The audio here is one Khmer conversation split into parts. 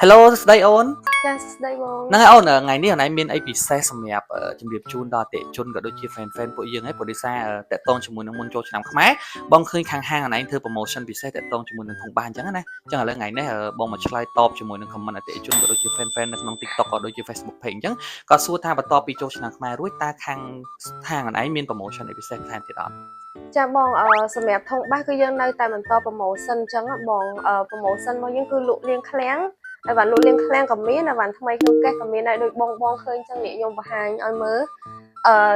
Hello ស្ដីអូនចាសស្ដីបងហ្នឹងហើយអូនថ្ងៃនេះអូនឯងមានអីពិសេសសម្រាប់ជំរាបជូនដល់អតិថិជនក៏ដូចជា fan ពួកយើងហើយព្រោះដោយសារតាក់ទងជាមួយនឹងមុនចូលឆ្នាំខ្មែរបងឃើញខាងហាងអូនឯងធ្វើ promotion ពិសេសតាក់ទងជាមួយនឹងធុងបាសអញ្ចឹងណាអញ្ចឹងឥឡូវថ្ងៃនេះបងមកឆ្លើយតបជាមួយនឹង comment អតិថិជនក៏ដូចជា fan នៅក្នុង TikTok ក៏ដូចជា Facebook page អញ្ចឹងក៏សួរថាបន្ទាប់ពីចូលឆ្នាំខ្មែររួចតើខាងហាងអូនឯងមាន promotion អីពិសេសថែមទៀតអត់ចាបងសម្រាប់ធុងបាសគឺយើងនៅតែបន្ត promotion អញ្ចឹងបង promotion របស់យើងគឺលក់លាងឃ្លាំងហើយបានលក់លាងឃ្លាំងក៏មានហើយបានថ្មីក្នុងកេះក៏មានដែរដូចបងឃើញអញ្ចឹងនេះខ្ញុំបង្ហាញឲ្យមើល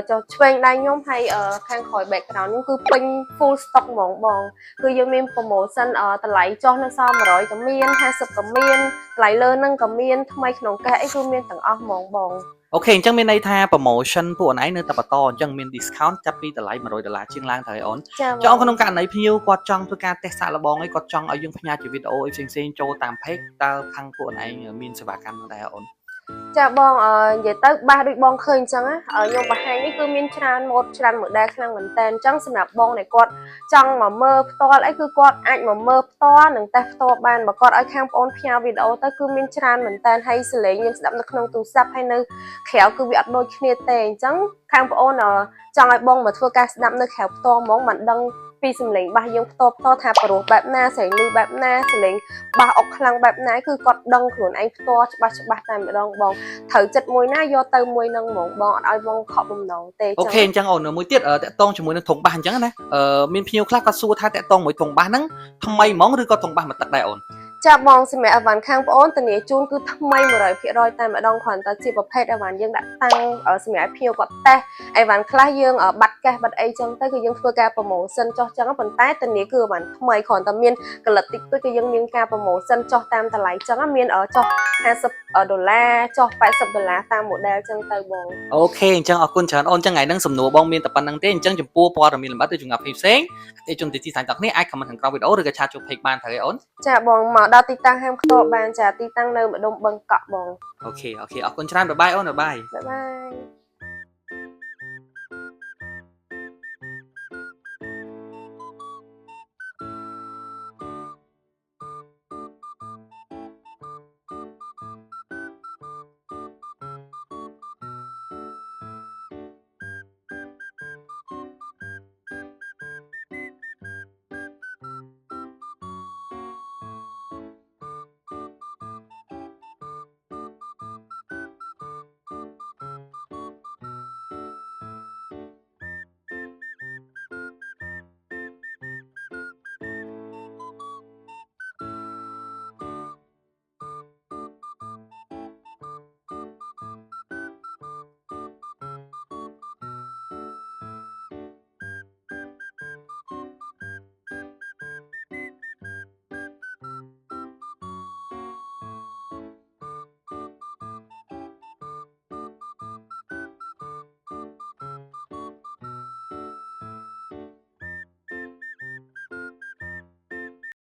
ចុះឆ្វេងដៃខ្ញុំហើយខាងក្រោយ background ខ្ញុំគឺពេញ full stock ហ្មងបងគឺយើងមាន promotion តម្លៃចុះនៅសល់100ក៏មាន50ក៏មានតម្លៃលើនឹងក៏មានថ្មីក្នុងកេះអីគឺមានទាំងអស់ហ្មងបងអូខេអញ្ចឹងមានន័យថា promotion ពួកអូនឯងនៅតែបន្តអញ្ចឹងមាន discount ចាប់ពីតម្លៃ$100ជាងឡើងទៅហើយអូនចាចុះក្នុងករណីភ្ញៀវគាត់ចង់ធ្វើការតេស្តសាកល្បងអីគាត់ចង់ឲ្យយើងផ្ញើជាវីដេអូអីផ្សេងៗចូលតាម page តើខាងពួកអូនឯងមានសេវាកម្មនោះដែរអូនចាបងនិយាយទៅបាសដូចបងឃើញអញ្ចឹងខ្ញុំបង្ហាញនេះគឺមានច្រើនម៉ូដច្រើន model ខ្លាំងមែនតើអញ្ចឹងសម្រាប់បងដែលគាត់ចង់មកមើលផ្ទាល់អីគឺគាត់អាចមកមើលផ្ទាល់និងតេស្តផ្ទាល់បានបើគាត់ឲ្យខាងបងអូនផ្ញើវីដេអូទៅគឺមានច្រើនមែនតើហើយសលេងយើងស្ដាប់នៅក្នុងទូរស័ព្ទហើយនៅក្រៅគឺវាអត់ដូចគ្នាទេអញ្ចឹងខាងបងអូនចង់ឲ្យបងមកធ្វើការស្ដាប់នៅក្រៅផ្ទាល់ហ្មងមិនដឹងពីសំឡេងបាសយើងផ្ទាល់ថាប្រុសបែបណាសលេងលឺបែបណាសលេងបាសអុកខ្លាំងបែបណាគឺគាត់ដឹងខ្លួនឯងផ្ទាល់ច្បាស់តែម្ដងបងត្រូវចិត្តមួយណាយកទៅមួយនឹងហ្មងបងអត់ឲ្យបងខកបំណងទេអូខេអញ្ចឹងអូនមួយទៀតតាក់ទងជាមួយនឹងធុងបាសអញ្ចឹងណាមានភ្ញៀវខ្លះគាត់សួរថាតាក់ទងមួយធុងបាសហ្នឹងថ្មីហ្មងឬក៏ធុងបាសមួយទឹកដែរអូនចាបងសម្រាប់អីវ៉ាន់ខាងបងអូនធានាជូនគឺថ្មី100%តែម្ដងគ្រាន់តែជាប្រភេទអីវ៉ាន់យើងដាក់តាំងសម្រាប់ភ្ញៀវគាត់តេស្តអីវ៉ាន់ខ្លះយើងបាត់កេះបាត់អីចឹងទៅគឺយើងធ្វើការ promotion ចោះចឹងប៉ុន្តែធានាគឺអីវ៉ាន់ថ្មីគ្រាន់តែមានកលិតតិចតួចគឺយើងមានការ promotion ចោះតាមតម្លៃចឹងមានចោះ$50ចុះ$80តាម model ចឹងទៅបងអូខេអញ្ចឹងអរគុណច្រើនអូនចឹងថ្ងៃហ្នឹងសំណួរបងមានតែប៉ុណ្្នឹងទេអញ្ចឹងចំពោះព័ត៌មានលម្អិតឬជំងាត់ផ្សេងៗអតិជនទីសាញ់ទាំងនេះអាច comment ខាងក្រោមវីដេអូឬក៏ឆាតចូល page បានត្រូវទេអូនចាបងមកដល់ទីតាំងហាមខ្ទប់បានចាទីតាំងនៅម្ដុំបឹងកក់បងអូខេអរគុណច្រើនបាយបាយអូនបាយបាយបាយ